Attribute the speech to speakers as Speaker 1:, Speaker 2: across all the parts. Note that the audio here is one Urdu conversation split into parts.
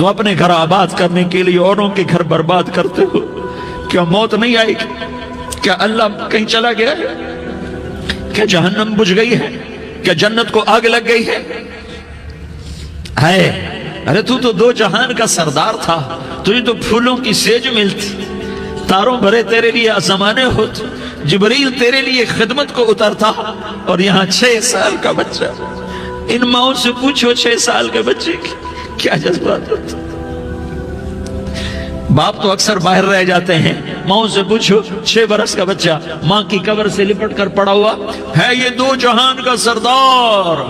Speaker 1: تو اپنے گھر آباد کرنے کے لیے اوروں کے گھر برباد کرتے ہو. کیا موت نہیں آئے گی؟ کیا اللہ کہیں چلا گیا ہے؟ کیا جہنم بجھ گئی ہے؟ کیا جنت کو آگ لگ گئی ہے؟ ارے تو دو جہان کا سردار تھا، تجھے تو پھولوں کی سیج ملتی، تاروں بھرے تیرے لیے زمانے ہوتے، جبریل تیرے لیے خدمت کو اترتا، اور یہاں 6 سال کا بچہ. ان ماؤں سے پوچھو 6 سال کے بچے کی کیا جذبات ہوتے. باپ تو اکثر باہر رہ جاتے ہیں، ماؤں سے پوچھو 6 برس کا بچہ ماں کی قبر سے لپٹ کر پڑا ہوا ہے. یہ دو جہان کا سردار،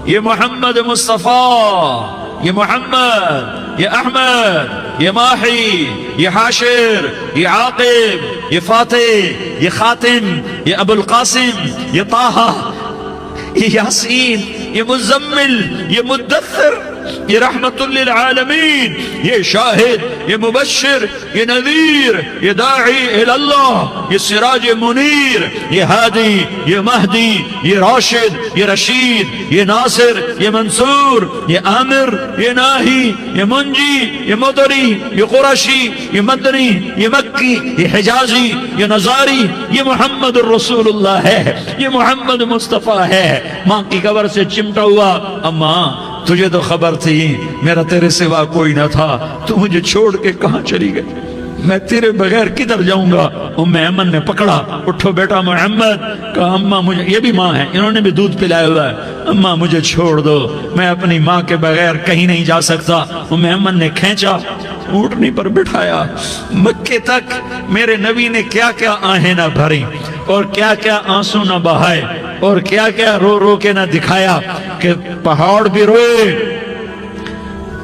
Speaker 1: یہ محمد مصطفیٰ، یہ محمد، یہ احمد، یہ ماہی، یہ حاشر، یہ عاقب، یہ فاتح، یہ خاتم، یہ ابو القاسم، یہ طٰہٰ، یہ یاسین، یہ مزمل، یہ مدثر، یہ رحمت للعالمین، یہ شاہد، یہ مبشر، یہ نذیر، یہ داعی اللہ، یہ سراج منیر، یہ ہادی، یہ مہدی، یہ راشد، یہ رشید، یہ ناصر، یہ منصور، یہ عامر، یہ ناہی، یہ منجی، یہ مدری، یہ قرشی، یہ مدنی، یہ مکی، یہ حجازی، یہ نظاری. یہ محمد الرسول اللہ ہے، یہ محمد مصطفیٰ ہے. ماں کی قبر سے چمٹا ہوا، اماں تجھے تو خبر تھی میرا تیرے سوا کوئی نہ تھا، تو مجھے چھوڑ کے کہاں چلی گئی؟ میں تیرے بغیر کدھر جاؤں گا؟ ام ایمن نے پکڑا، اٹھو بیٹا محمد. کہا اماں مجھے، یہ بھی ماں ہے، انہوں نے بھی دودھ پلایا ہوا ہے، اماں مجھے چھوڑ دو، میں اپنی ماں کے بغیر کہیں نہیں جا سکتا. ام ایمن نے کھینچا، اونٹنی پر بٹھایا. مکے تک میرے نبی نے کیا کیا آہیں نہ بھری، اور کیا کیا آنسو نہ بہائے، اور کیا کیا رو رو کے نہ دکھایا کہ پہاڑ بھی روئے،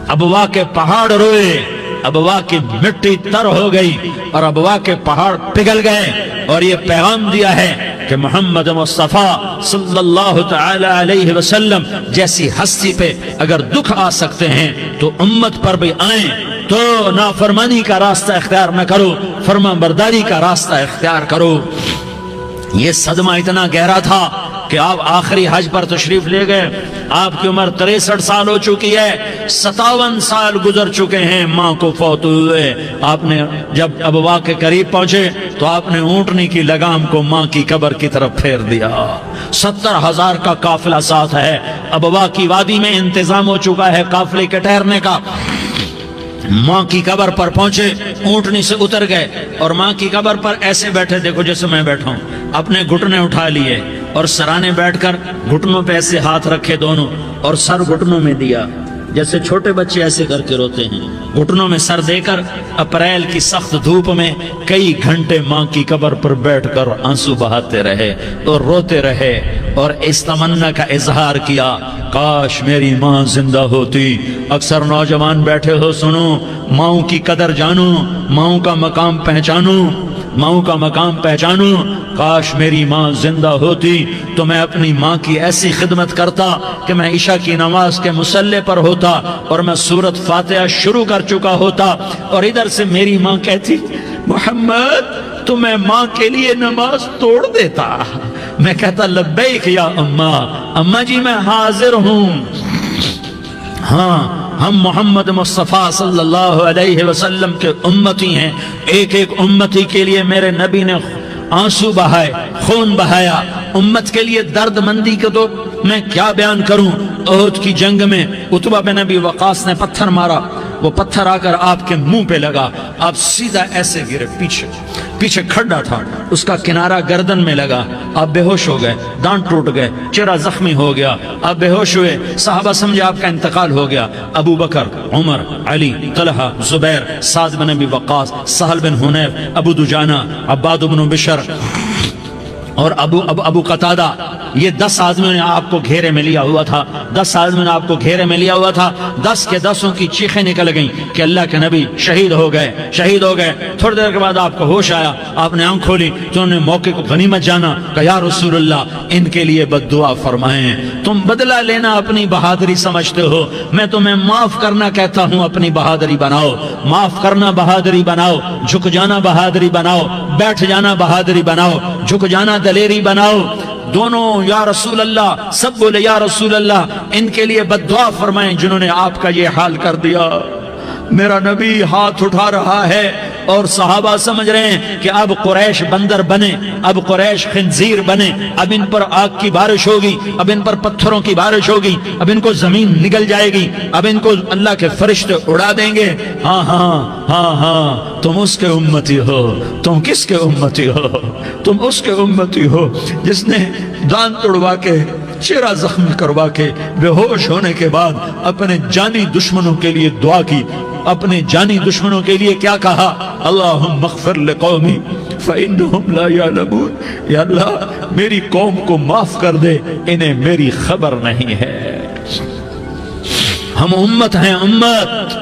Speaker 1: ابوا کے پہاڑ روئے، ابوا کی مٹی تر ہو گئی اور ابوا کے پہاڑ پگھل گئے. اور یہ پیغام دیا ہے کہ محمد مصطفیٰ صلی اللہ تعالی علیہ وسلم جیسی ہستی پہ اگر دکھ آ سکتے ہیں تو امت پر بھی آئیں. تو نافرمانی کا راستہ اختیار نہ کرو، فرما برداری کا راستہ اختیار کرو. یہ صدمہ اتنا گہرا تھا کہ آپ آخری حج پر تشریف لے گئے. آپ کی عمر 63 سال ہو چکی ہے، 57 سال گزر چکے ہیں ماں کو فوت ہوئے. آپ نے جب ابوا کے قریب پہنچے تو آپ نے اونٹنی کی لگام کو ماں کی قبر کی طرف پھیر دیا. 70,000 کا قافلہ ساتھ ہے. ابوا کی وادی میں انتظام ہو چکا ہے قافلے کے ٹھہرنے کا. ماں کی قبر پر پہنچے، اونٹنی سے اتر گئے اور ماں کی قبر پر ایسے بیٹھے، دیکھو جیسے میں بیٹھا ہوں، اپنے گھٹنے اٹھا لیے اور سرانے بیٹھ کر گھٹنوں پہ ایسے ہاتھ رکھے دونوں اور سر گھٹنوں میں دیا، جیسے چھوٹے بچے ایسے کر کے روتے ہیں. گھٹنوں میں سر دے کر اپریل کی سخت دھوپ میں کئی گھنٹے ماں کی قبر پر بیٹھ کر آنسو بہاتے رہے اور روتے رہے اور اس تمنا کا اظہار کیا، کاش میری ماں زندہ ہوتی. اکثر نوجوان بیٹھے ہو، سنو، ماؤں کی قدر جانو، ماؤں کا مقام پہچانو، ماؤں کا مقام پہچانو. کاش میری ماں زندہ ہوتی تو میں اپنی ماں کی ایسی خدمت کرتا کہ میں عشاء کی نماز کے مصلی پر ہوتا اور میں سورۃ فاتحہ شروع کر چکا ہوتا، اور ادھر سے میری ماں کہتی محمد تو میں ماں کے لیے نماز توڑ دیتا. میں کہتا لبیک یا اماں، اماں جی میں حاضر ہوں. ہاں، ہم محمد مصطفیٰ صلی اللہ علیہ وسلم کے امتی ہیں. ایک ایک امتی کے لیے میرے نبی نے آنسو بہائے، خون بہایا. امت کے لیے درد مندی کو تو میں کیا بیان کروں. احد کی جنگ میں عتبہ بن ابی وقاص نے پتھر مارا، وہ پتھر آ کر آپ کے منہ پہ لگا، آپ سیدھا ایسے گرے، پیچھے کھڈا تھا، اس کا کنارہ گردن میں لگا، آپ بے ہوش ہو گئے، دانت ٹوٹ گئے، چہرہ زخمی ہو گیا، آپ بے ہوش ہوئے. صحابہ سمجھے آپ کا انتقال ہو گیا. ابو بکر، عمر، علی، طلحہ، زبیر، سعد بن ابی وقاص، سہل بن حنیف، ابو دجانہ، عباد بن بشر اور ابو قتادہ، یہ 10 آدمیوں نے آپ کو گھیرے میں لیا ہوا تھا. 10 آدمیوں نے آپ کو گھیرے میں لیا ہوا تھا. 10 کے 10 کی چیخیں نکل گئیں کہ اللہ کے نبی شہید ہو گئے، شہید ہو گئے. تھوڑی دیر کے بعد آپ کو ہوش آیا، آپ نے آنکھ کھولی تو انہوں نے موقع کو غنیمت جانا کہ یا رسول اللہ ان کے لیے بد دعا فرمائیں. تم بدلہ لینا اپنی بہادری سمجھتے ہو، میں تمہیں معاف کرنا کہتا ہوں اپنی بہادری بناؤ. معاف کرنا بہادری بناؤ، جھک جانا بہادری بناؤ، بیٹھ جانا بہادری بناؤ، جھک جانا دلیری بناؤ. دونوں یا رسول اللہ، سب بولے یا رسول اللہ ان کے لیے بد دعا فرمائیں جنہوں نے آپ کا یہ حال کر دیا۔ میرا نبی ہاتھ اٹھا رہا ہے اور صحابہ سمجھ رہے ہیں کہ اب قریش بندر بنے، اب قریش خنزیر بنے، اب ان پر آگ کی بارش ہوگی، اب ان پر پتھروں کی بارش ہوگی، اب ان کو زمین نگل جائے گی، اب ان کو اللہ کے فرشتے اڑا دیں گے۔ ہاں ہاں ہاں ہاں، تم اس کے امتی ہو۔ تم کس کے امتی ہو؟ تم اس کے امتی ہو جس نے دانت توڑوا کے، چہرہ زخمی کروا کے، بے ہوش ہونے کے بعد اپنے جانی دشمنوں کے لیے دعا کی، اپنے جانی دشمنوں کے لیے کیا کہا؟ اللہم اغفر لقومی فإنہم لا یعلمون، یا اللہ میری قوم کو معاف کر دے، انہیں میری خبر نہیں ہے۔ ہم امت ہیں، امت،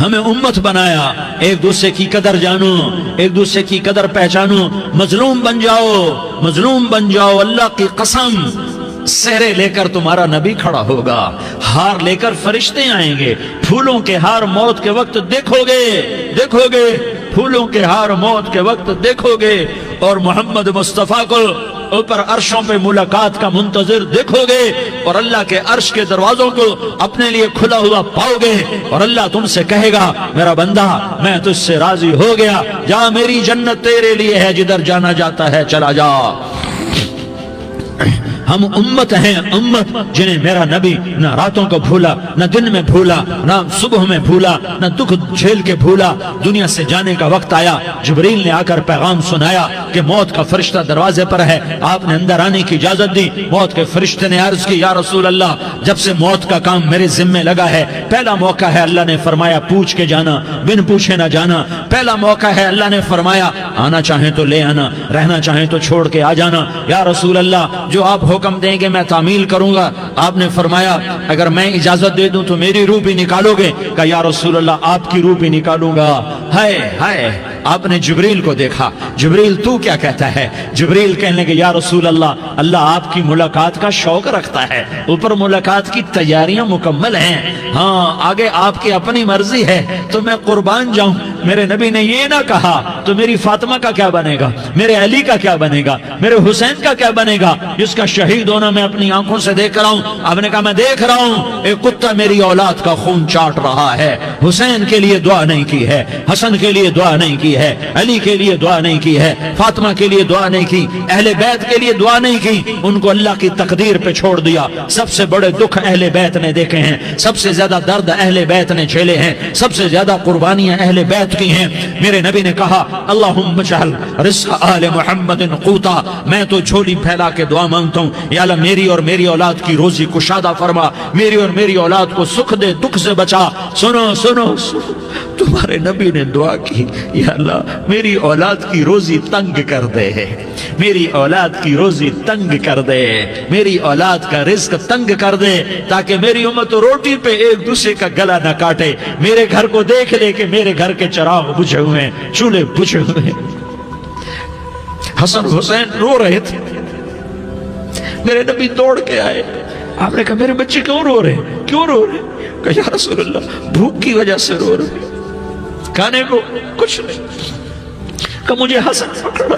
Speaker 1: ہمیں امت بنایا۔ ایک دوسرے کی قدر جانو، ایک دوسرے کی قدر پہچانو، مظلوم بن جاؤ، مظلوم بن جاؤ۔ اللہ کی قسم، سہرے لے کر تمہارا نبی کھڑا ہوگا، ہار لے کر فرشتے آئیں گے، پھولوں کے ہار موت کے وقت دیکھو گے، دیکھو گے، پھولوں کے ہار موت کے وقت دیکھو گے، اور محمد مصطفیٰ کو اوپر عرشوں پہ ملاقات کا منتظر دیکھو گے، اور اللہ کے عرش کے دروازوں کو اپنے لیے کھلا ہوا پاؤ گے، اور اللہ تم سے کہے گا میرا بندہ میں تجھ سے راضی ہو گیا، جا میری جنت تیرے لیے ہے، جدھر جانا جاتا ہے چلا جا۔ ہم امت ہیں، امت جنہیں میرا نبی نہ راتوں کو بھولا، نہ دن میں بھولا، نہ صبح میں بھولا، نہ دکھ جھیل کے بھولا۔ دنیا سے جانے کا وقت آیا، جبریل نے آ کر پیغام سنایا کہ موت کا فرشتہ دروازے پر ہے، آپ نے اندر آنے کی اجازت دی۔ موت کے فرشتے نے عرض کی یا رسول اللہ جب سے موت کا کام میرے ذمہ لگا ہے، پہلا موقع ہے، اللہ نے فرمایا پوچھ کے جانا، بن پوچھے نہ جانا۔ پہلا موقع ہے، اللہ نے فرمایا آنا چاہیں تو لے آنا، رہنا چاہیں تو چھوڑ کے آ جانا۔ یا رسول اللہ جو آپ حکم دیں گے میں تعمیل کروں گا۔ آپ نے فرمایا اگر میں اجازت دے دوں تو میری روح بھی نکالو گے؟ کہا یا رسول اللہ آپ کی روح بھی نکالوں گا۔ ہائے ہائے، آپ نے جبریل کو دیکھا، جبریل تو کیا کہتا ہے؟ جبریل کہنے لگے یا رسول اللہ اللہ آپ کی ملاقات کا شوق رکھتا ہے، اوپر ملاقات کی تیاریاں مکمل ہیں، ہاں آگے آپ کی اپنی مرضی ہے تو میں قربان جاؤں۔ میرے نبی نے یہ نہ کہا تو میری فاطمہ کا کیا بنے گا، میرے علی کا کیا بنے گا، میرے حسین کا کیا بنے گا جس کا شہید ہونا میں اپنی آنکھوں سے دیکھ رہا ہوں۔ آپ نے کہا میں دیکھ رہا ہوں ایک کتا میری اولاد کا خون چاٹ رہا ہے۔ حسین کے لیے دعا نہیں کی ہے، حسن کے لیے دعا نہیں کی ہے، علی کے لیے دعا نہیں کی ہے، فاطمہ کے لیے دعا نہیں کی، اہل بیت کے لیے دعا نہیں کی، ان کو اللہ کی تقدیر پہ چھوڑ دیا۔ سب سے بڑے دکھ اہل بیت نے دیکھے ہیں، سب سے زیادہ درد اہل بیت نے جھیلے ہیں، سب سے زیادہ قربانیاں اہل بیت کی ہیں۔ میرے نبی نے کہا اللہم اجعل رزق آل محمد قوتا، میں تو جھولی پھیلا کے دعا مانگتا ہوں یا اللہ میری اور میری اولاد کی روزی کشادہ فرما، میری اور میری اولاد کو سکھ دے، دکھ سے بچا۔ سنو سنو سنو، تمہارے نبی نے دعا کی یا اللہ میری اولاد کی روزی تنگ کر دے، میری اولاد کی روزی تنگ کر دے، میری اولاد کا رزق تنگ کر دے تاکہ میری امت روٹی پہ ایک دوسرے کا گلا نہ کاٹے، میرے گھر کو دیکھ لے کہ میرے گھر کے چراغ بجھے ہوئے ہیں، چولہے بجھے ہوئے ہیں۔ حسن حسین رو رہے تھے، میرے نبی دوڑ کے آئے، آپ نے کہا میرے بچے کیوں رو رہے ہیں، کیوں رو رہے ہیں؟ کہا یا رسول اللہ بھوک کی وجہ سے رو رہے ہیں، کھانے کو کچھ نہیں۔ کہ مجھے حسن پکڑا۔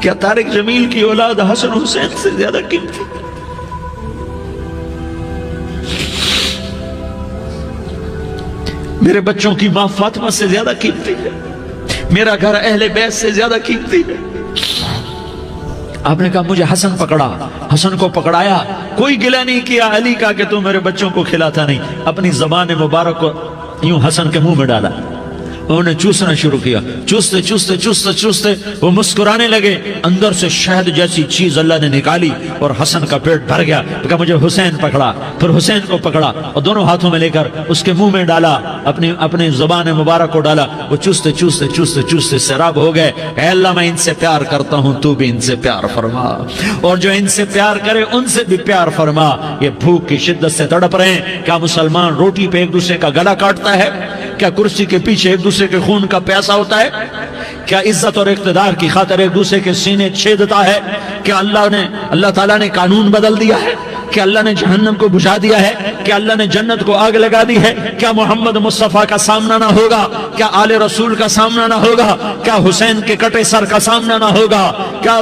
Speaker 1: کیا طارق جمیل کی اولاد حسن حسین سے زیادہ قیمتی؟ میرے بچوں کی ماں فاطمہ سے زیادہ قیمتی ہے، میرا گھر اہل بیت سے زیادہ قیمتی ہے۔ آپ نے کہا مجھے حسن پکڑا، حسن کو پکڑایا، کوئی گلہ نہیں کیا علی کا کہ تم میرے بچوں کو کھلاتا نہیں، اپنی زبان مبارک کو یوں حسن کے منہ میں ڈالا، انہوں نے چوسنا شروع کیا، چوستے چوستے چوستے چوستے وہ مسکرانے لگے، اندر سے شہد جیسی چیز اللہ نے نکالی اور حسن کا پیٹ بھر گیا۔ کہا مجھے حسین پکڑا، پھر حسین کو پکڑا اور دونوں ہاتھوں میں لے کر اس کے منہ میں ڈالا، اپنی زبان مبارک کو ڈالا، وہ چوستے چوستے چوستے چوستے سیراب ہو گئے۔ اے اللہ میں ان سے پیار کرتا ہوں، تو بھی ان سے پیار فرما، اور جو ان سے پیار کرے ان سے بھی پیار فرما۔ یہ بھوک کی شدت سے تڑپ رہے ہیں، کیا مسلمان روٹی پہ ایک دوسرے کا گلا کاٹتا ہے؟ کیا کرسی کے پیچھے ایک دوسرے کے خون کا پیاسا ہوتا ہے؟ کیا عزت اور اقتدار کی خاطر ایک دوسرے کے سینے چھیدتا ہے؟ کیا اللہ تعالیٰ نے قانون بدل دیا ہے؟ کیا اللہ نے جہنم کو بجھا دیا ہے؟ کیا اللہ نے جنت کو آگ لگا دی ہے؟ کیا محمد مصطفیٰ کا سامنا نہ ہوگا؟ کیا آل رسول کا سامنا نہ ہوگا؟ کیا حسین کے کٹے سر کا سامنا نہ ہوگا؟ کیا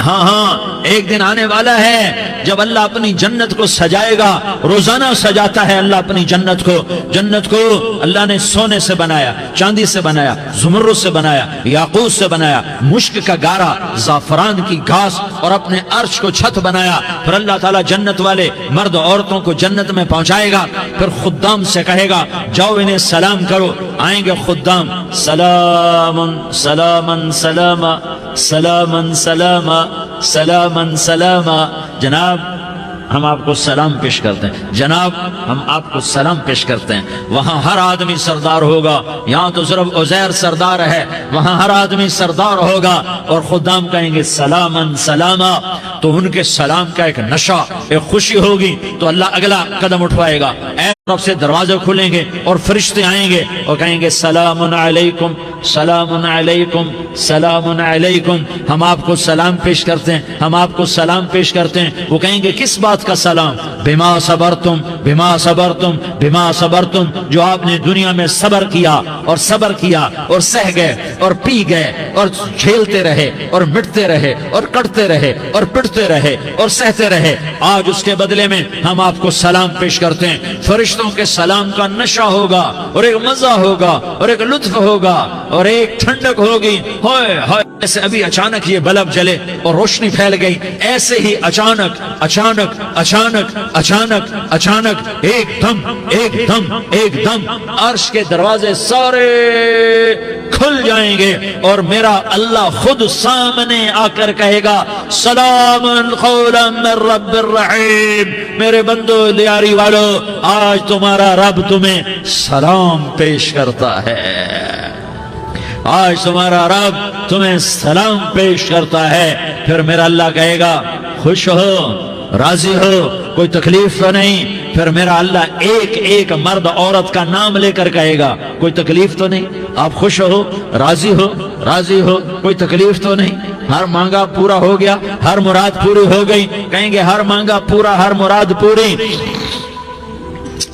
Speaker 1: ہاں ہاں ایک دن آنے والا ہے جب اللہ اپنی جنت کو سجائے گا. روزانہ سجاتا ہے اللہ اپنی جنت کو. جنت کو اللہ نے سونے سے بنایا, چاندی سے بنایا, زمرد سے بنایا, یاقوت سے بنایا, مشک کا گارا, زعفران کی گھاس اور اپنے عرش کو چھت بنایا. پھر اللہ تعالیٰ جنت والے مرد عورتوں کو جنت میں پہنچائے گا. پھر خدام سے کہے گا جاؤ انہیں سلام کرو. آئیں گے خدام, سلامن سلامن سلاما سلامن سلاما سلامن سلاما. جناب ہم آپ کو سلام پیش کرتے ہیں, جناب ہم آپ کو سلام پیش کرتے ہیں. وہاں ہر آدمی سردار ہوگا. یہاں تو صرف عزیر سردار ہے, وہاں ہر آدمی سردار ہوگا. اور خدام کہیں گے سلامن سلاما. تو ان کے سلام کا ایک نشہ, ایک خوشی ہوگی. تو اللہ اگلا قدم اٹھوائے گا. طرف سے دروازے کھلیں گے اور فرشتے آئیں گے اور کہیں گے سلام علیکم سلام علیکم سلام علیکم. ہم آپ کو سلام پیش کرتے ہیں, ہم آپ کو سلام پیش کرتے ہیں. وہ کہیں گے کس بات کا سلام؟ بما صبرتم بما صبرتم بما صبرتم. جو آپ نے دنیا میں صبر کیا اور صبر کیا اور سہ گئے اور پی گئے اور جھیلتے رہے اور مٹتے رہے اور کٹتے رہے اور پٹتے رہے اور سہتے رہے, آج اس کے بدلے میں ہم آپ کو سلام پیش کرتے ہیں. فرشتوں کے سلام کا نشہ ہوگا اور ایک مزہ ہوگا اور ایک لطف ہوگا اور ایک ٹھنڈک ہوگی. ہوئے ہوئے ایسے ابھی اچانک یہ بلب جلے اور روشنی پھیل گئی, ایسے ہی اچانک اچانک اچانک اچانک اچانک ایک دم ایک دم ایک دم عرش کے دروازے سارے کھل جائیں گے اور میرا اللہ خود سامنے آ کر کہے گا سلام قولا من رب الرحیم. میرے بندو لیاری والو, آج تمہارا رب تمہیں سلام پیش کرتا ہے. آج تمہارا رب تمہیں سلام پیش کرتا ہے. پھر میرا اللہ کہے گا خوش ہو, راضی ہو, کوئی تکلیف تو نہیں. پھر میرا اللہ ایک ایک مرد عورت کا نام لے کر کہے گا کوئی تکلیف تو نہیں, آپ خوش ہو, راضی ہو, راضی ہو, کوئی تکلیف تو نہیں, ہر مانگا پورا ہو گیا, ہر مراد پوری ہو گئی. کہیں گے ہر مانگا پورا, ہر مراد پوری.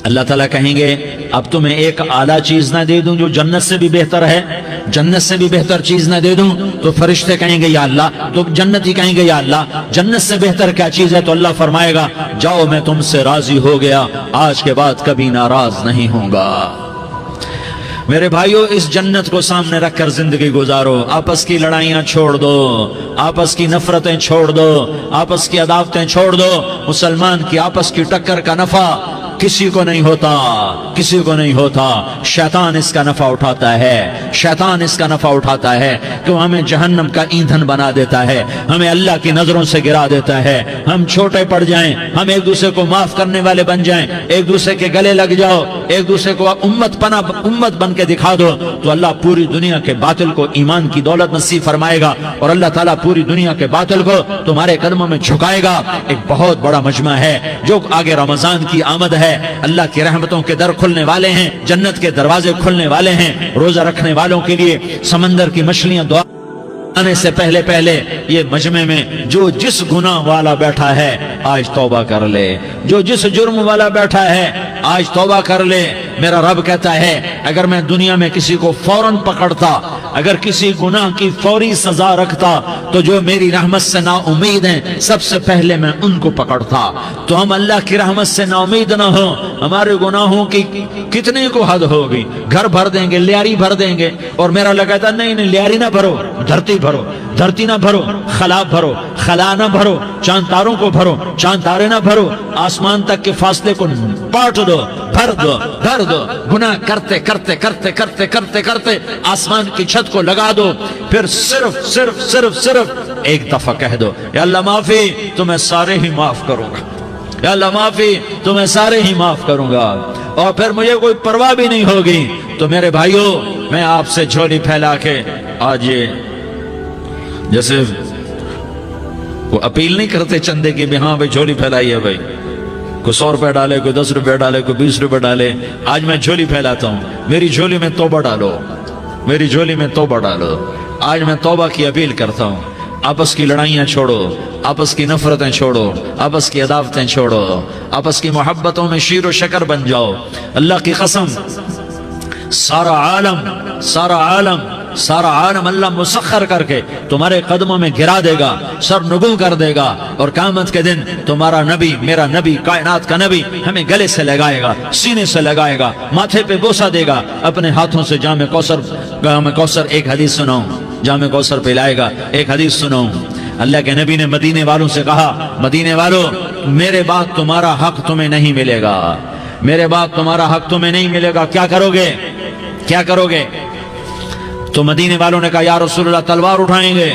Speaker 1: اللہ تعالیٰ کہیں گے اب تمہیں ایک اعلیٰ چیز نہ دے دوں جو جنت سے بھی بہتر ہے, جنت سے بھی بہتر چیز نہ دے دوں؟ تو فرشتے کہیں گے یا اللہ, تو جنتی کہیں گے یا اللہ جنت سے بہتر کیا چیز ہے؟ تو اللہ فرمائے گا جاؤ میں تم سے راضی ہو گیا, آج کے بعد کبھی ناراض نہیں ہوں گا. میرے بھائیو, اس جنت کو سامنے رکھ کر زندگی گزارو. آپس کی لڑائیاں چھوڑ دو, آپس کی نفرتیں چھوڑ دو, آپس کی عداوتیں چھوڑ دو. مسلمان کی آپس کی ٹکر کا نفع کسی کو نہیں ہوتا, کسی کو نہیں ہوتا. شیطان اس کا نفع اٹھاتا ہے, شیطان اس کا نفع اٹھاتا ہے کہ وہ ہمیں جہنم کا ایندھن بنا دیتا ہے, ہمیں اللہ کی نظروں سے گرا دیتا ہے. ہم چھوٹے پڑ جائیں, ہم ایک دوسرے کو معاف کرنے والے بن جائیں, ایک دوسرے کے گلے لگ جاؤ, ایک دوسرے کو امت بن کے دکھا دو, تو اللہ پوری دنیا کے باطل کو ایمان کی دولت نصیب فرمائے گا اور اللہ تعالیٰ پوری دنیا کے باطل کو تمہارے قدموں میں جھکائے گا. ایک بہت بڑا مجمع ہے جو آگے رمضان کی آمد ہے, اللہ کی رحمتوں کے در کھلنے والے ہیں, جنت کے دروازے کھلنے والے ہیں. روزہ رکھنے والوں کے لیے سمندر کی مچھلیاں دعا آنے سے پہلے پہلے یہ مجمع میں جو جس گناہ والا بیٹھا ہے آج توبہ کر لے, جو جس جرم والا بیٹھا ہے آج توبہ کر لے. میرا رب کہتا ہے اگر میں دنیا میں کسی کو فوراً پکڑتا, اگر کسی گناہ کی فوری سزا رکھتا, تو جو میری رحمت سے نا امید ہیں سب سے پہلے میں ان کو پکڑتا. تو ہم اللہ کی رحمت سے نا امید نہ ہو, ہمارے گناہوں کی کتنے کو حد ہوگی, گھر بھر دیں گے, لیاری بھر دیں گے. اور میرا اللہ کہتا نہیں نہیں, لیاری نہ بھرو, دھرتی بھرو, دھرتی نہ بھرو, خلا بھرو, خلا نہ بھرو, چاند تاروں کو بھرو, چاند تارے نہ بھرو, آسمان تک کے فاصلے کو پاٹ دو, بھر دو, بھر دو. گناہ کرتے کرتے کرتے کرتے کرتے کرتے آسمان کی چھت کو لگا دو. پھر صرف صرف صرف صرف ایک دفعہ کہہ دو یا اللہ معافی, تو میں سارے ہی معاف کروں گا, یا اللہ معافی, تو میں سارے ہی معاف کروں گا. اور پھر مجھے کوئی پرواہ بھی نہیں ہوگی. تو میرے بھائیو, میں آپ سے جھولی پھیلا کے آج یہ جیسے وہ اپیل نہیں کرتے چندے کی بھی ہاں بھائی جھولی پھیلائی ہے, بھائی کوئی 100 روپے ڈالے, کوئی 10 روپے ڈالے, کوئی 20 روپے ڈالے. آج میں جھولی پھیلاتا ہوں, میری جھولی میں توبہ ڈالو, میری جھولی میں توبہ ڈالو. آج میں توبہ کی اپیل کرتا ہوں. آپس کی لڑائیاں چھوڑو, آپس کی نفرتیں چھوڑو, آپس کی عداوتیں چھوڑو, آپس کی محبتوں میں شیر و شکر بن جاؤ. اللہ کی قسم, سارا عالم سارا عالم اللہ مسخر کر کے تمہارے قدموں میں گرا دے گا، سر نگوں کر دے گا، اور قیامت کے دن تمہارا نبی، میرا نبی، کائنات کا نبی ہمیں گلے سے لگائے گا، سینے سے لگائے گا، ماتھے پہ بوسہ دے گا، اپنے ہاتھوں سے جام کوثر ایک حدیث سناؤں، جام کوثر پلائے گا، ایک حدیث سناؤں۔ اللہ کے نبی نے مدینے والوں سے کہا، مدینے والوں میرے بعد تمہارا حق تمہیں نہیں ملے گا، میرے بعد تمہارا حق تمہیں نہیں ملے گا، کیا کرو گے؟ کیا کرو گے؟ تو مدینے والوں نے کہا یا رسول اللہ تلوار اٹھائیں گے،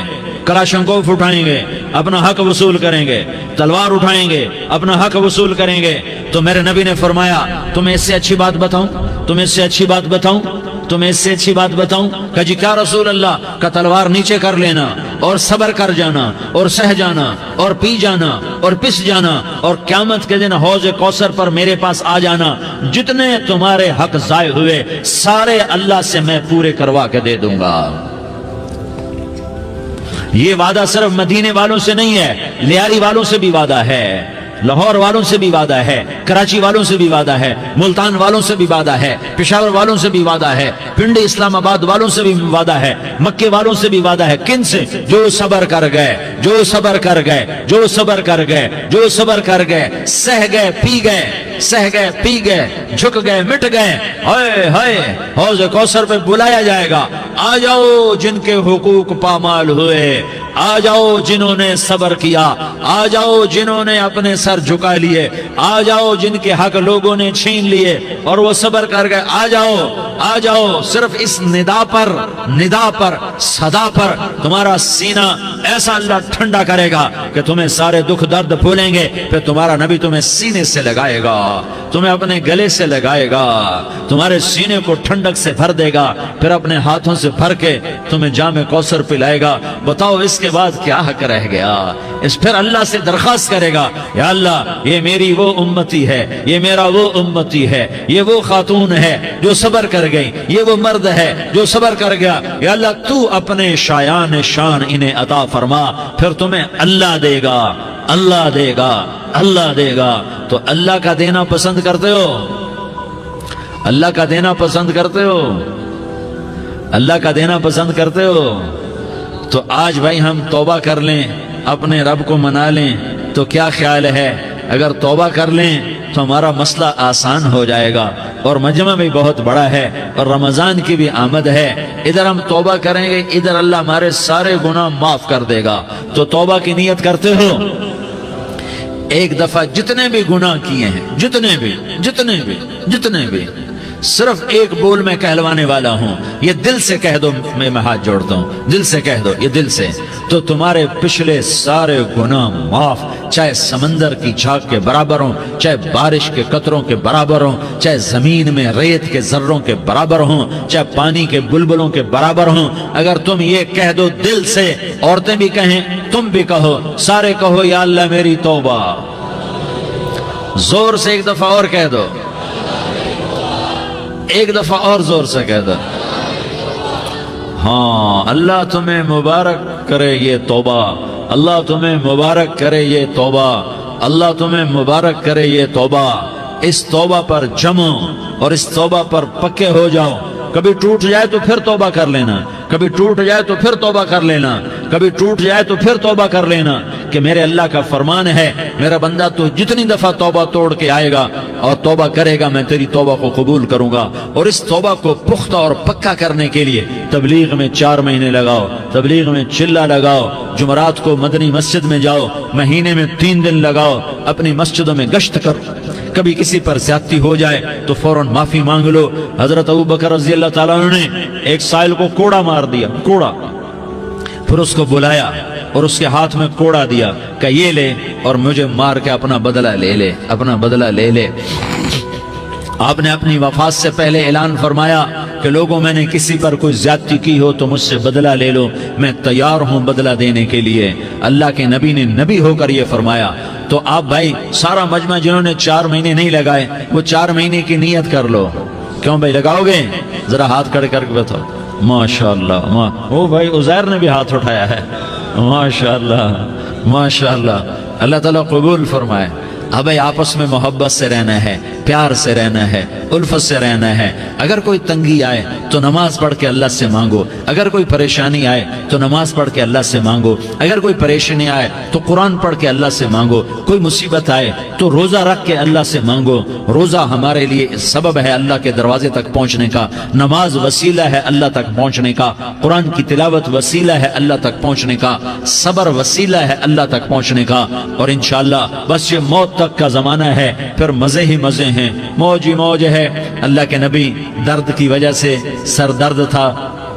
Speaker 1: کراشنکوف اٹھائیں گے، اپنا حق وصول کریں گے، تلوار اٹھائیں گے، اپنا حق وصول کریں گے۔ تو میرے نبی نے فرمایا تمہیں اس سے اچھی بات بتاؤں، تمہیں اس سے اچھی بات بتاؤں، تمہیں اس سے اچھی بات بتاؤں؟ کہ جی کیا رسول اللہ؟ کا تلوار نیچے کر لینا اور صبر کر جانا اور سہ جانا اور پی جانا اور پس جانا، اور قیامت کے دن حوض کوثر پر میرے پاس آ جانا، جتنے تمہارے حق ضائع ہوئے سارے اللہ سے میں پورے کروا کے دے دوں گا۔ یہ وعدہ صرف مدینے والوں سے نہیں ہے، لیاری والوں سے بھی وعدہ ہے، لاہور والوں سے بھی وعدہ ہے، کراچی والوں سے بھی وعدہ ہے، ملتان والوں سے بھی وعدہ ہے، پشاور والوں سے بھی وعدہ ہے، پنڈی اسلام آباد والوں سے بھی وعدہ ہے، مکے والوں سے بھی وعدہ ہے۔ کن سے؟ جو صبر کر گئے، جو صبر کر گئے، جو صبر کر گئے، جو صبر کر گئے، سہ گئے، پی گئے، سہ گئے، پی گئے، جھک گئے، مٹ گئے، ہائے ہائے حوض کوثر پہ بلایا جائے گا، آ جاؤ جن کے حقوق پامال ہوئے، آ جاؤ جنہوں نے صبر کیا، آ جاؤ جنہوں نے اپنے سر جھکا لیے، آ جاؤ جن کے حق لوگوں نے چھین لیے اور وہ صبر کر گئے، آ جاؤ، آ جاؤ۔ صرف اس ندا پر صدا پر تمہارا سینہ ایسا اللہ ٹھنڈا کرے گا کہ تمہیں سارے دکھ درد بھولیں گے، پھر تمہارا نبی تمہیں سینے سے لگائے گا، تمہیں اپنے گلے سے لگائے گا، تمہارے سینے کو ٹھنڈک سے بھر دے گا، پھر اپنے ہاتھوں سے بھر کے تمہیں جام کوثر پلائے گا۔ بتاؤ اس کے بعد کیا حق رہ گیا؟ اس پھر اللہ سے درخواست کرے گا، یا اللہ یہ میری وہ امتی ہے، یہ میرا وہ امتی ہے، یہ وہ خاتون ہے جو صبر کر گئی، یہ وہ مرد ہے جو صبر کر گیا، یا اللہ تو اپنے شایان شان انہیں عطا فرما، پھر تمہیں اللہ دے گا، اللہ دے گا، اللہ دے گا۔ تو اللہ کا دینا پسند کرتے ہو؟ اللہ کا دینا پسند کرتے ہو؟ اللہ کا دینا پسند کرتے ہو؟ تو آج بھائی ہم توبہ کر لیں، اپنے رب کو منا لیں، تو کیا خیال ہے اگر توبہ کر لیں تو ہمارا مسئلہ آسان ہو جائے گا، اور مجمع بھی بہت بڑا ہے اور رمضان کی بھی آمد ہے، ادھر ہم توبہ کریں گے، ادھر اللہ ہمارے سارے گناہ معاف کر دے گا۔ تو توبہ کی نیت کرتے ہو؟ ایک دفعہ جتنے بھی گناہ کیے ہیں، جتنے بھی صرف ایک بول میں کہلوانے والا ہوں، یہ دل سے کہہ دو، میں ہاتھ جوڑتا ہوں، دل سے کہہ دو، یہ دل سے، تو تمہارے پچھلے سارے گناہ معاف، چاہے سمندر کی جھاگ کے برابر ہوں، چاہے بارش کے قطروں کے برابر ہوں، چاہے زمین میں ریت کے ذروں کے برابر ہوں، چاہے پانی کے بلبلوں کے برابر ہوں۔ اگر تم یہ کہہ دو دل سے، عورتیں بھی کہیں، تم بھی کہو، سارے کہو یا اللہ میری توبہ، زور سے ایک دفعہ اور کہہ دو، ایک دفعہ اور زور سے کہہ دو۔ ہاں، اللہ تمہیں مبارک کرے یہ توبہ، اللہ تمہیں مبارک کرے یہ توبہ، اللہ تمہیں مبارک کرے یہ توبہ۔ اس توبہ پر جمو اور اس توبہ پر پکے ہو جاؤ۔ کبھی ٹوٹ جائے تو پھر توبہ کر لینا، کبھی ٹوٹ جائے تو پھر توبہ کر لینا، کبھی ٹوٹ جائے تو پھر توبہ کر لینا، کہ میرے اللہ کا فرمان ہے، میرا بندہ تو جتنی دفعہ توبہ توڑ کے آئے گا اور توبہ کرے گا، میں تیری توبہ کو قبول کروں گا۔ اور اس توبہ کو پختہ اور پکا کرنے کے لیے تبلیغ میں 4 مہینے لگاؤ، تبلیغ میں چلہ لگاؤ، جمعرات کو مدنی مسجد میں جاؤ، مہینے میں 3 دن لگاؤ، اپنی مسجدوں میں گشت کرو۔ کبھی کسی پر زیادتی ہو جائے تو فوراً معافی مانگ لو۔ حضرت ابوبکر رضی اللہ تعالیٰ عنہ نے ایک سائل کو کوڑا مار دیا، کوڑا، پھر اس کو بلایا اور اس کے ہاتھ میں کوڑا دیا کہ یہ لے اور مجھے مار کے اپنا بدلہ لے لے، اپنا بدلہ لے لے۔ آپ نے اپنی وفات سے پہلے اعلان فرمایا کہ لوگوں میں نے کسی پر کوئی زیادتی کی ہو تو مجھ سے بدلہ لے لو، میں تیار ہوں بدلہ دینے کے لیے۔ اللہ کے نبی نے نبی ہو کر یہ فرمایا۔ تو آپ بھائی سارا مجمع جنہوں نے 4 مہینے نہیں لگائے، وہ 4 مہینے کی نیت کر لو۔ کیوں بھائی لگاؤ گے؟ ذرا ہاتھ کھڑے کر کے بتاؤ۔ ماشاءاللہ، وہ بھائی عزیر نے بھی ہاتھ اٹھایا ہے، ماشاءاللہ ماشاءاللہ، اللہ تعالیٰ قبول فرمائے۔ اب آپس میں محبت سے رہنا ہے، پیار سے رہنا ہے، الفت سے رہنا ہے۔ اگر کوئی تنگی آئے تو نماز پڑھ کے اللہ سے مانگو، اگر کوئی پریشانی آئے تو نماز پڑھ کے اللہ سے مانگو، اگر کوئی پریشانی آئے تو قرآن پڑھ کے اللہ سے مانگو، کوئی مصیبت آئے تو روزہ رکھ کے اللہ سے مانگو۔ روزہ ہمارے لیے سبب ہے اللہ کے دروازے تک پہنچنے کا، نماز وسیلہ ہے اللہ تک پہنچنے کا، قرآن کی تلاوت وسیلہ ہے اللہ تک پہنچنے کا، صبر وسیلہ ہے اللہ تک پہنچنے کا۔ اور انشاءاللہ بس یہ موت تک کا زمانہ ہے، پھر مزے ہی مزے ہیں، موج ہی موج ہے۔ اللہ کے نبی درد کی وجہ سے سر درد تھا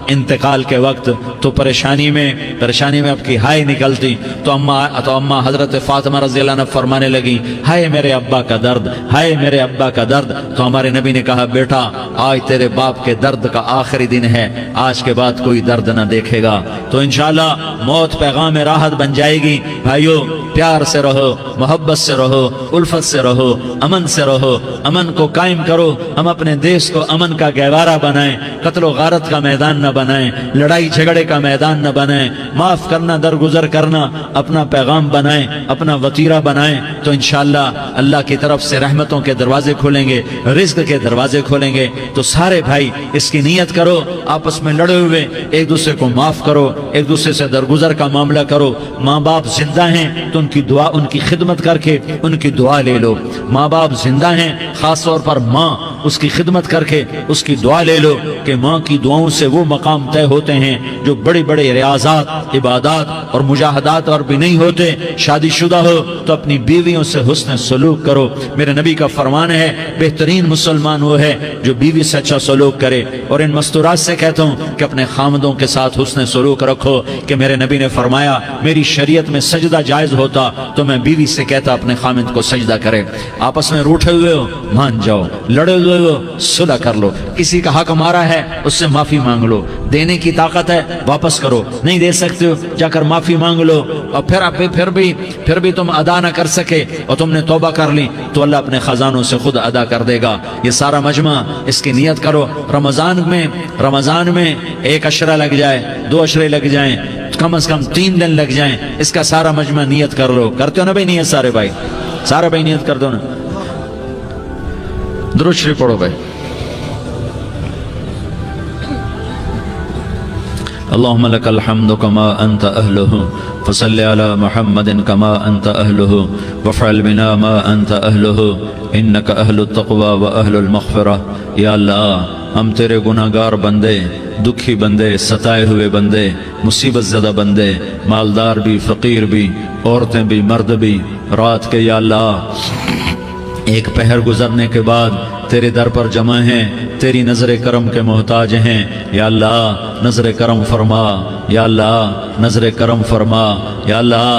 Speaker 1: انتقال کے وقت، تو پریشانی میں اب کی ہائے نکلتی تو اماں حضرت فاطمہ رضی اللہ عنہ فرمانے لگی، ہائے میرے ابا کا درد، ہائے میرے ابا کا درد۔ تو ہمارے نبی نے کہا، بیٹا آج تیرے باپ کے درد کا آخری دن ہے، آج کے بعد کوئی درد نہ دیکھے گا۔ تو انشاءاللہ موت پیغام راحت بن جائے گی۔ بھائیو پیار سے رہو، محبت سے رہو، الفت سے رہو، امن سے رہو، امن کو قائم کرو۔ ہم اپنے دیش کو امن کا گہوارہ بنائیں، قتل و غارت کا میدان نہ بنائیں، لڑائی جھگڑے کا میدان نہ بنائیں، معاف کرنا درگزر کرنا اپنا پیغام بنائیں، اپنا وتیرہ بنائیں۔ تو انشاءاللہ اللہ کی طرف سے رحمتوں کے دروازے کھولیں گے، رزق کے دروازے کھولیں گے۔ تو سارے بھائی اس کی نیت کرو، آپس میں لڑے ہوئے ایک دوسرے کو معاف کرو، ایک دوسرے سے درگزر کا معاملہ کرو۔ ماں باپ زندہ ہیں تو ان کی دعا، ان کی خدمت کر کے ان کی دعا لے لو۔ ماں باپ زندہ ہیں، خاص طور پر ماں، اس کی خدمت کر کے اس کی دعا لے لو، کہ ماں کی دعاؤں سے وہ مقام طے ہوتے ہیں جو بڑے بڑے ریاضات، عبادات اور مجاہدات اور بھی نہیں ہوتے۔ شادی شدہ ہو تو اپنی بیویوں سے حسن سلوک کرو۔ میرے نبی کا فرمان ہے، بہترین مسلمان وہ ہے جو بیوی سے اچھا سلوک کرے۔ اور ان مستورات سے کہتا ہوں کہ اپنے خامدوں کے ساتھ حسن سلوک رکھو، کہ میرے نبی نے فرمایا میری شریعت میں سجدہ جائز ہوتا تو میں بیوی سے کہتا اپنے خامد کو سجدہ کرے۔ آپس میں روٹھے ہوئے ہو مان جاؤ، لڑے ہوئے ہو صلح کر لو، کسی کا حق مارا ہے اس سے معافی مانگ لو، دینے کی طاقت ہے واپس کرو، نہیں دے سکتے ہو جا کر معافی مانگ لو۔ اور پھر بھی تم ادا نہ کر سکے اور تم نے توبہ کر لی تو اللہ اپنے خزانوں سے خود ادا کر دے گا۔ یہ سارا مجمع اس کی نیت کرو۔ رمضان میں 1 عشرہ لگ جائے، 2 عشرے لگ جائیں، کم از کم 3 دن لگ جائیں، اس کا سارا مجمع نیت کر لو۔ کرتے ہو نا بھائی نیت؟ سارے بھائی نیت کر دو نا۔ درود شریف پڑھو بھائی۔ اللهم لك الحمد كما أنت أهله فصل على محمد كما أنت أهله وافعل بنا ما أنت أهله إنك أهل التقوى وأهل المغفرة۔ یا اللہ ہم تیرے گناہگار بندے، دکھی بندے، ستائے ہوئے بندے، مصیبت زدہ بندے، مالدار بھی، فقیر بھی، عورتیں بھی، مرد بھی، رات کے یا اللہ ایک پہر گزرنے کے بعد تیرے در پر جمع ہیں، تیری نظر کرم کے محتاج ہیں۔ یا اللہ نظر کرم فرما، یا اللہ نظر کرم فرما۔ یا اللہ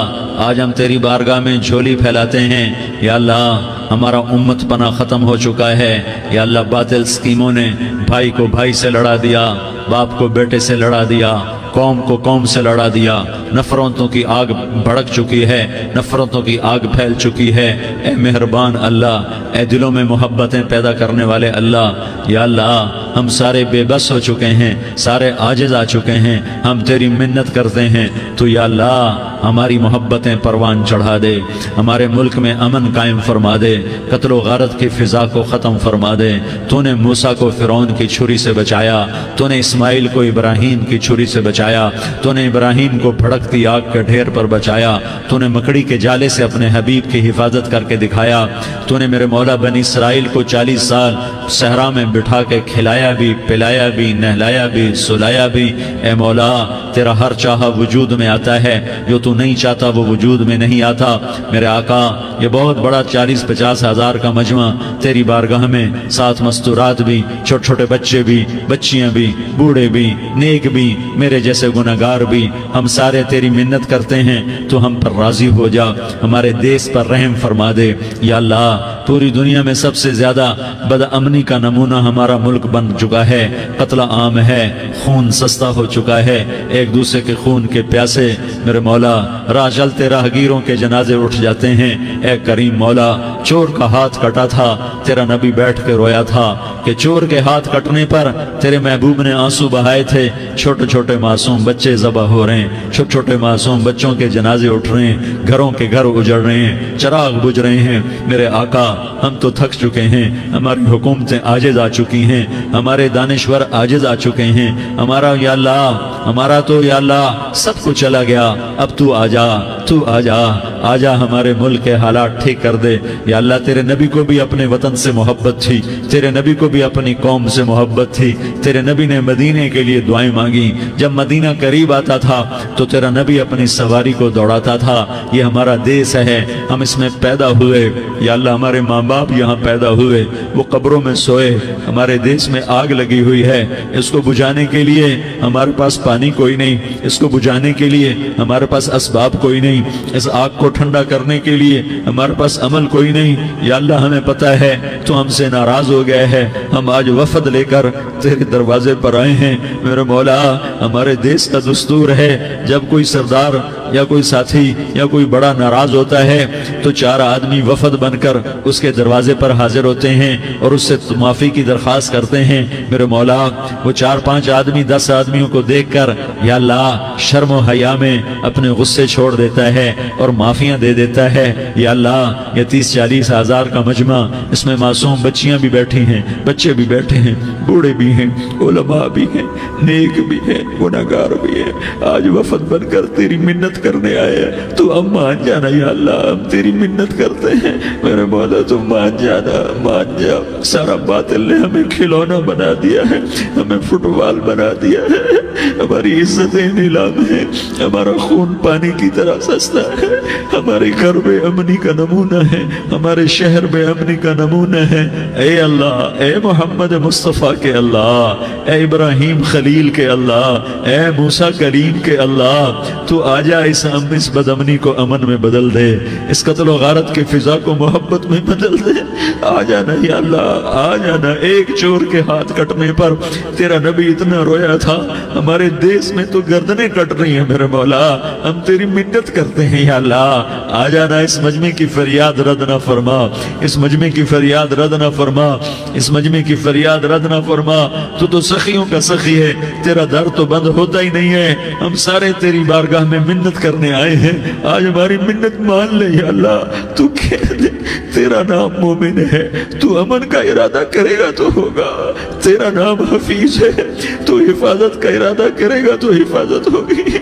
Speaker 1: آج ہم تیری بارگاہ میں جھولی پھیلاتے ہیں۔ یا اللہ ہمارا امت پناہ ختم ہو چکا ہے۔ یا اللہ باطل اسکیموں نے بھائی کو بھائی سے لڑا دیا، باپ کو بیٹے سے لڑا دیا، قوم کو قوم سے لڑا دیا، نفرتوں کی آگ بھڑک چکی ہے، نفرتوں کی آگ پھیل چکی ہے۔ اے مہربان اللہ، اے دلوں میں محبتیں پیدا کرنے والے اللہ، یا اللہ ہم سارے بے بس ہو چکے ہیں، سارے عاجز آ چکے ہیں، ہم تیری منت کرتے ہیں تو یا اللہ ہماری محبتیں پروان چڑھا دے، ہمارے ملک میں امن قائم فرما دے، قتل و غارت کی فضا کو ختم فرما دے۔ تو نے موسیٰ کو فرعون کی چھری سے بچایا، تو نے اسماعیل کو ابراہیم کی چھری سے بچایا، تو نے ابراہیم کو بھڑکتی آگ کے ڈھیر پر بچایا، تو نے مکڑی کے جالے سے اپنے حبیب کی حفاظت کر کے دکھایا، تو نے میرے مولا بنی اسرائیل کو 40 سال صحرا میں بٹھا کے کھلایا بھی، پلایا بھی، نہلایا بھی، سلایا بھی۔ اے مولا تیرا ہر چاہا وجود میں آتا ہے، جو تو نہیں چاہتا وہ وجود میں نہیں آتا۔ میرے آقا یہ بہت بڑا 40-50 ہزار کا مجمع تیری بارگاہ میں، ساتھ مستورات بھی، چھوٹے چھوٹے بچے بھی، بچیاں بھی، بوڑھے بھی، نیک بھی، میرے جیسے گناہگار بھی، ہم سارے تیری منت کرتے ہیں تو ہم پر راضی ہو جا، ہمارے دیس پر رحم فرما دے۔ یا اللہ پوری دنیا میں سب سے زیادہ بد امنی کا نمونہ ہمارا ملک بن چکا ہے، قتل عام ہے، خون سستا ہو چکا ہے، ایک دوسرے کے خون کے پیاسے میرے مولا راہ چلتے راہگیروں کے جنازے اٹھ جاتے ہیں۔ اے کریم مولا چور کا ہاتھ کٹا تھا، تیرا نبی بیٹھ کے رویا تھا کہ چور کے ہاتھ کٹنے پر تیرے محبوب نے آنسو بہائے تھے، چھوٹے چھوٹے معصوم بچے ذبح ہو رہے ہیں، چھوٹے چھوٹے معصوم بچوں کے جنازے اٹھ رہے ہیں، گھروں کے گھر اجڑ رہے ہیں، چراغ بجھ رہے ہیں۔ میرے آقا ہم تو تھک چکے ہیں، ہماری حکومتیں عاجز آ چکی ہیں، ہمارے دانشور عاجز آ چکے ہیں، ہمارا یا اللہ ہمارا تو یا اللہ سب کچھ چلا گیا، اب تو آ جا، تو آ جا، آ جا ہمارے ملک کے حالات ٹھیک کر دے۔ یا اللہ تیرے نبی کو بھی اپنے وطن سے محبت تھی، تیرے نبی کو بھی اپنی قوم سے محبت تھی، تیرے نبی نے مدینے کے لیے دعائیں مانگی، جب مدینہ قریب آتا تھا تو تیرا نبی اپنی سواری کو دوڑاتا تھا۔ یہ ہمارا دیس ہے، ہم اس میں پیدا ہوئے، یا اللہ ہمارے ماں باپ یہاں پیدا ہوئے، وہ قبروں میں سوئے، ہمارے دیس میں آگ لگی ہوئی ہے، اس کو بجھانے کے لیے ہمارے پاس پانی کوئی نہیں، اس کو بجھانے کے لیے ہمارے پاس اسباب کوئی نہیں، اس آگ کو ٹھنڈا کرنے کے لیے ہمارے پاس عمل کوئی نہیں۔ یا اللہ ہمیں پتہ ہے تو ہم سے ناراض ہو گئے ہے، ہم آج وفد لے کر تیرے دروازے پر آئے ہیں۔ میرے مولا ہمارے دیس کا دستور ہے، جب کوئی سردار یا کوئی ساتھی یا کوئی بڑا ناراض ہوتا ہے تو 4 آدمی وفد بن کر اس کے دروازے پر حاضر ہوتے ہیں اور اس سے معافی کی درخواست کرتے ہیں۔ میرے مولا وہ 4-5 آدمی 10 آدمیوں کو دیکھ کر یا اللہ شرم و حیا میں اپنے غصے چھوڑ دیتا ہے اور معافیاں دے دیتا ہے۔ یا اللہ یہ 30-40 ہزار کا مجمع، اس میں معصوم بچیاں بھی بیٹھی ہیں، بچے بھی بیٹھے ہیں، بوڑھے بھی ہیں، علماء بھی ہیں، نیک بھی ہیں، گناہگار بھی ہیں، آج وفد بن کر تیری منت کرنے آئے ہیں، تو ہم مان جانا یا اللہ، ہم تیری منت کرتے ہیں۔ میرے مولا تو مان جانا، مان جا۔ سارا باطل نے ہمیں کھلونا بنا دیا ہے، ہمیں فٹ بال بنا دیا ہے، ہماری عزتیں نیلام ہے، ہمارا خون پانی کی طرح سستا ہے، ہمارے گھر بے امنی کا نمونہ ہے، ہمارے شہر بے امنی کا نمونہ ہے۔ اے اللہ، اے محمد مصطفیٰ کے اللہ، اے ابراہیم خلیل کے اللہ، اے موسیٰ کلیم کے اللہ، تو آجا اس بد امنی کو امن میں بدل دے، اس قتل و غارت کے فضا کو محبت میں بدل دے۔ آ جانا یا اللہ، آ جانا۔ ایک چور کے ہاتھ کٹنے پر تیرا نبی اتنا رویا تھا، ہمارے دیس میں تو گردنیں کٹ رہی ہیں۔ میرے مولا ہم تیری منت کرتے ہیں یا اللہ، آ جانا، اس مجمع کی فریاد رد نہ فرما، اس مجمع کی فریاد رد نہ فرما، اس مجمع کی فریاد رد نہ فرما۔ تو سخیوں کا سخی ہے، تیرا در تو بند ہوتا ہی نہیں ہے، ہم سارے تیری بارگاہ میں منت کرنے آئے ہیں، آج ہماری منت مان لے یا اللہ۔ تو کہہ دے تیرا نام مومن ہے، تو امن کا ارادہ کرے گا تو ہوگا، تیرا نام حفیظ ہے، تو حفاظت کا ارادہ کرے گا تو حفاظت ہوگی،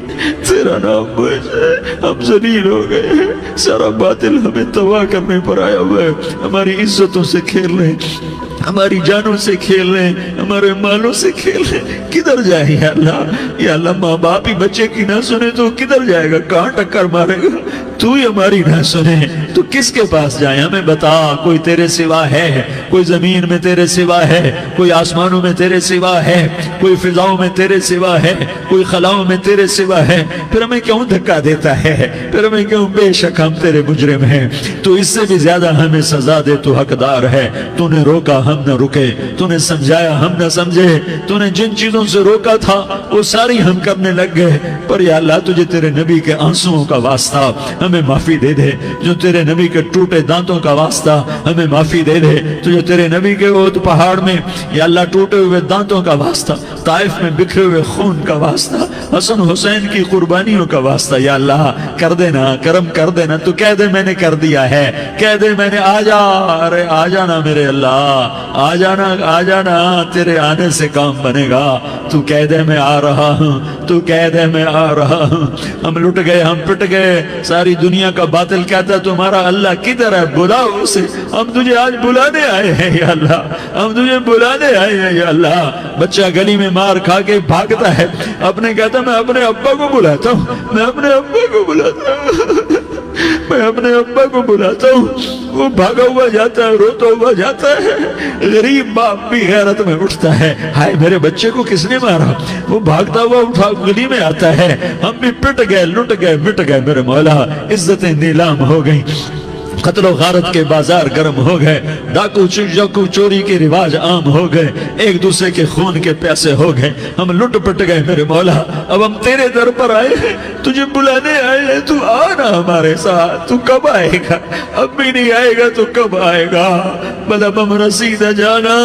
Speaker 1: تیرا نام معز ہے۔ ہم ذلیل ہو گئے ہیں، سارا باطل ہمیں تباہ کرنے پر آیا ہوا ہے، ہماری عزتوں سے کھیل رہے ہیں، ہماری جانوں سے کھیل رہے ہیں، ہمارے مالوں سے کھیل رہے ہیں۔ کدھر جائے یا اللہ؟ یا اللہ ماں باپ ہی بچے کی نہ سنے تو کدھر جائے گا؟ کہاں ٹکر مارے گا؟ تو ہی ہماری نہ سنے تو کس کے پاس جائیں؟ ہمیں بتا، کوئی تیرے سوا ہے؟ کوئی زمین میں تیرے سوا ہے؟ کوئی آسمانوں میں تیرے سوا ہے؟ کوئی فضاؤں میں تیرے سوا ہے؟ کوئی خلاؤں میں تیرے سوا ہے؟ پھر ہمیں کیوں دھکا دیتا ہے؟ پھر ہمیں کیوں؟ بے شک ہم تیرے مجرم ہیں، تو اس سے بھی زیادہ ہمیں سزا دے، تو حقدار ہے۔ تو نے روکا ہم نہ رکے، تو نے سمجھایا ہم نہ سمجھے، تو نے جن چیزوں سے روکا تھا وہ ساری ہم کرنے لگ گئے، پر یا اللہ تجھے تیرے نبی کے آنسوؤں کا واسطہ ہمیں معافی دے دے، جو تیرے نبی کے ٹوٹے دانتوں کا واسطہ ہمیں معافی دے دے، تو جو تیرے نبی کے احد پہاڑ میں یا اللہ ٹوٹے ہوئے دانتوں کا واسطہ، طائف میں بکھرے ہوئے خون کا واسطہ، حسن حسین کی قربانیوں کا واسطہ یا اللہ کر دینا، کرم کر دینا۔ تو کہہ دے میں نے کر دیا ہے، کہہ دے میں نے، آ جا، ارے آ جانا میرے اللہ، آ جانا، آ جانا، تیرے آنے سے کام بنے گا۔ تو کہہ دے میں آ رہا ہوں، تو کہہ دے میں آ رہا ہوں۔ ہم لٹ گئے، ہم پٹ گئے، ساری دنیا کا باطل کہتا ہے تمہارا اللہ کدھر ہے؟ بلاؤ اسے، ہم تجھے آج بلانے آئے ہیں یا اللہ، ہم تجھے بلانے آئے ہیں یا اللہ۔ بچہ گلی میں مار کھا کے بھاگتا ہے، اپنے کہتا میں اپنے ابا کو بلاتا ہوں، میں اپنے ابا کو بلاتا ہوں، میں اپنے ابا کو بلاتا ہوں، وہ بھاگا ہوا جاتا ہے، روتا ہوا جاتا ہے۔ غریب باپ بھی غیرت میں اٹھتا ہے، ہائے میرے بچے کو کس نے مارا؟ وہ بھاگتا ہوا اٹھا گلی میں آتا ہے۔ ہم بھی پٹ گئے، لٹ گئے، مٹ گئے میرے مولا، عزتیں نیلام ہو گئی، قتل و غارت کے بازار گرم ہو گئے، ڈاکو چوری کے رواج عام ہو گئے، ایک دوسرے کے خون کے پیاسے ہو گئے، ہم لٹ پٹ گئے میرے مولا۔ اب ہم تیرے در پر آئے ہیں، تجھے بلانے آئے ہیں، تو آنا ہمارے ساتھ۔ تو کب آئے گا؟ اب بھی نہیں آئے گا تو کب آئے گا؟ بلبم رسید جانا،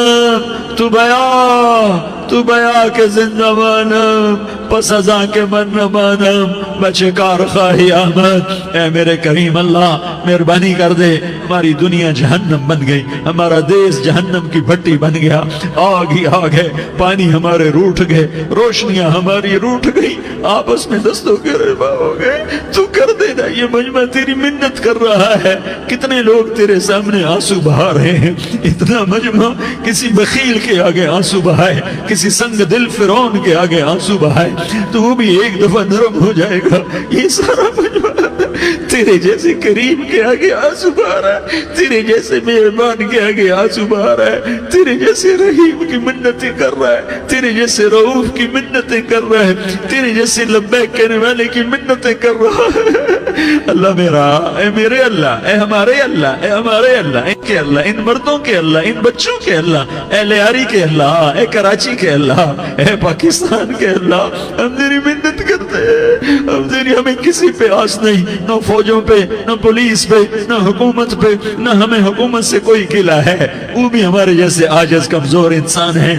Speaker 1: تو بیا کے زندہ مانم، پس ازاں کے من نہ مانم، بچے کار خواہی آمد۔ اے میرے کریم اللہ، مہربانی کر کر دے. ہماری دنیا جہنم بن گئی, ہمارا دیس جہنم کی بھٹی بن گیا, آگ ہی آگ ہے, پانی ہمارے روٹھ گئے, روشنیاں ہماری روٹھ گئی, آپس میں دستوں کے ربا ہو گئے. تو کر دینا, یہ مجمع تیری منت کر رہا ہے. کتنے لوگ تیرے سامنے آنسو بہا رہے ہیں, اتنا مجمع کسی بخیل کے آگے آنسو بہائے, کسی سنگ دل فرعون کے آگے آنسو بہائے تو وہ بھی ایک دفعہ نرم ہو جائے گا. یہ سارا مجمع تیرے جیسے کریم کے آگے آنسو بہا رہا ہے, تیرے جیسے مہربان کے آگے آنسو بہا رہا ہے, تیرے جیسے رحیم کی منتیں کر رہا ہے, تیرے جیسے رؤوف کی منتیں کر رہا ہے, تیرے جیسے لبیک کہنے والے کی منتیں کر رہا ہے. اللہ میرا, اے میرے اللہ, اے ہمارے اللہ, اے ہمارے اللہ, ان کے اللہ, ان مردوں کے اللہ, ان بچوں کے اللہ, اے لیاری کے اللہ, اے کراچی کے اللہ, اے پاکستان کے اللہ, ہم تیری منت کرتے ہیں. ہمیں کسی پہ آس نہیں, نہ فوجوں پہ, نہ پولیس پہ, نہ حکومت پہ, نہ ہمیں حکومت سے کوئی قلعہ ہے. وہ بھی ہمارے جیسے عاجز کمزور انسان ہیں,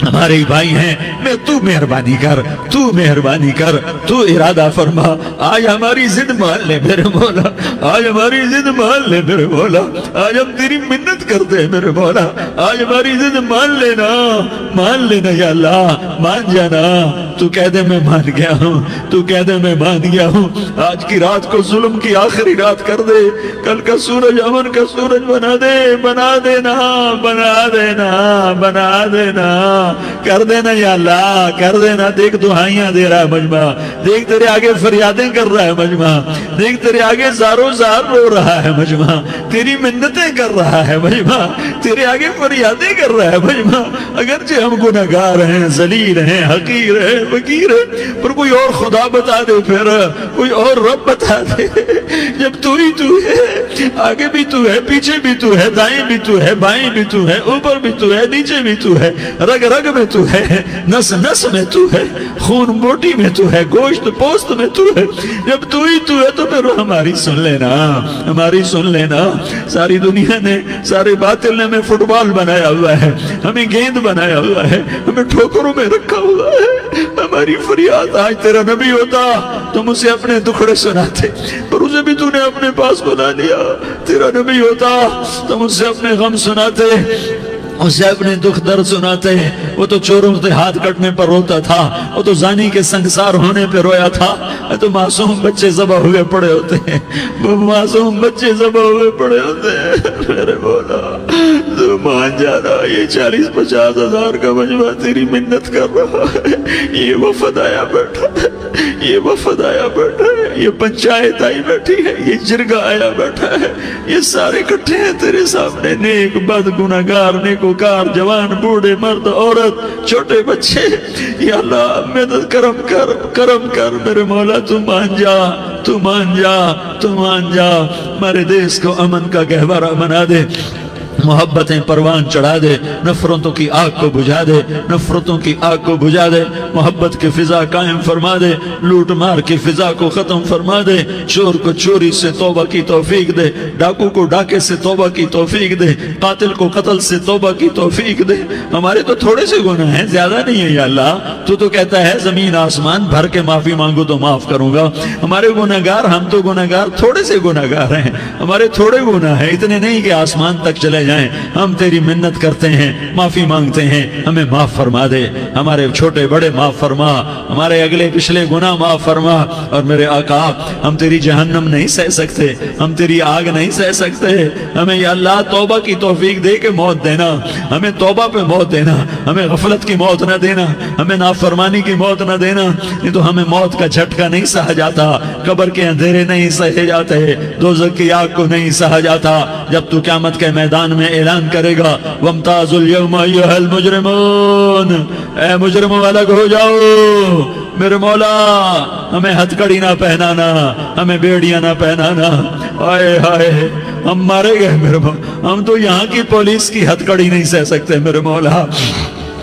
Speaker 1: ہمارے بھائی ہیں. میں تو مہربانی کر, تو مہربانی کر, تو ارادہ فرما. آج ہماری ضد مان لے میرے مولا, آج ہماری ضد مان لے میرے مولا, آج ہم تیری منت کرتے ہیں میرے مولا, آج ہماری ضد مان لینا, مان لینا یا اللہ, مان جانا. تو کہہ دے میں مان گیا ہوں, تو کہہ دے میں مان گیا ہوں. آج کی رات کو ظلم کی آخری رات کر دے, کل کا سورج امن کا سورج بنا دے, بنا دینا, بنا دینا, بنا دینا, کر دینا یا اللہ, کر دینا. دیکھ دعائیاں دے رہا ہے مجمع, دیکھ تیرے آگے فریادیں کر رہا ہے مجمع, دیکھ تیرے آگے زارو زار رو رہا ہے مجمع, تیری منتیں کر رہا ہے مجمع, تیرے آگے فریادیں کر رہا ہے مجمع. اگرچہ ہم گناہگار ہیں, ذلیل ہیں, حقیر ہیں, فقیر ہیں, پر کوئی اور خدا بتا دے, پھر کوئی اور رب بتا دے. جب تو ہی تو ہے, آگے بھی تو ہے, پیچھے بھی تو ہے, دائیں بھی تو ہے, بائیں بھی تو ہے, اوپر بھی تو ہے, نیچے بھی تو ہے, رگ رگ میں تو ہے, نس نس میں تو ہے, خون بوٹی میں تو ہے, گوشت پوست میں تو ہے. جب تو ہی تو ہے تو پھر ہماری سن لینا, ہماری سن لینا. ساری دنیا نے, سارے باطل نے ہمیں فٹ بال بنایا ہوا ہے, ہمیں گیند بنایا ہوا ہے, ہمیں ٹھوکروں میں رکھا ہوا ہے. ہماری فریاد, آج تیرا نبی ہوتا تم اسے اپنے دکھڑے سناتے, پر اسے بھی تو نے اپنے پاس بنا لیا. تیرا نبی ہوتا تم اسے اپنے غم سناتے, اسے اپنے دکھ درد سناتے. وہ تو چوروں کے ہاتھ کٹنے پر روتا تھا, وہ تو زانی کے سنگسار ہونے پہ رویا تھا. تو معصوم بچے ذبح ہوئے پڑے ہوتے ہیں, وہ معصوم بچے ذبح ہوئے پڑے ہوتے ہیں. میرے مولا تو مان جانا, یہ 40-50 ہزار کا مجمع تیری منت کر رہا ہے. یہ وفد آیا بیٹھا ہے, یہ وفد آیا بیٹھا ہے, یہ پنچایت آئی بیٹھی ہے, یہ جرگہ آیا بیٹھا ہے, یہ سارے اکٹھے ہیں تیرے سامنے. نیک بد گناہگار, نیکوکار, جوان, بوڑھے, مرد, عورت, چھوٹے بچے. یا اللہ مدد کرم کر, کرم کر میرے مولا. تو مان جا, تو مان جا, تو مان جا. ہمارے دیس کو امن کا گہوارہ بنا دے, محبتیں پروان چڑھا دے, نفرتوں کی آگ کو بجھا دے, نفرتوں کی آگ کو بجھا دے, محبت کی فضا قائم فرما دے, لوٹ مار کی فضا کو ختم فرما دے, چور کو چوری سے توبہ کی توفیق دے, ڈاکو کو ڈاکے سے توبہ کی توفیق دے, قاتل کو قتل سے توبہ کی توفیق دے. ہمارے تو تھوڑے سے گناہ ہیں, زیادہ نہیں ہے یا اللہ. تو کہتا ہے زمین آسمان بھر کے معافی مانگو تو معاف کروں گا. ہمارے گناہگار, ہم تو گناہگار تھوڑے سے گناہگار ہیں, ہمارے تھوڑے گناہ ہیں, اتنے نہیں کہ آسمان تک چلے جائیں. ہم تیری منت کرتے ہیں, معافی مانگتے ہیں, ہمیں معاف فرما دے. ہمارے چھوٹے بڑے معاف فرما, ہمارے اگلے پچھلے گناہ معاف فرما. اور میرے آقا, ہم تیری جہنم نہیں سہ سکتے, ہم تیری آگ نہیں سہ سکتے. ہمیں یا اللہ توبہ کی توفیق دے کے موت دینا, ہمیں توبہ پہ موت دینا, ہمیں غفلت کی موت نہ دینا, ہمیں نافرمانی کی موت نہ دینا. نہیں تو ہمیں موت کا جھٹکا نہیں سہا جاتا, قبر کے اندھیرے نہیں سہے جاتے, دوزخ کی آگ کو نہیں سہا جاتا. جب تو قیامت کے میدان میں اعلان کرے گا وَامْتَازُوا الْيَوْمَ أَيُّهَا الْمُجْرِمُونَ, اے مجرموں الگ ہو جاؤ. میرے مولا ہمیں ہتھ کڑی نہ پہنانا, ہمیں بیڑیاں نہ پہنانا. آئے ہائے ہم مارے گئے میرے مولا, ہم تو یہاں کی پولیس کی ہتھ کڑی نہیں سہ سکتے میرے مولا.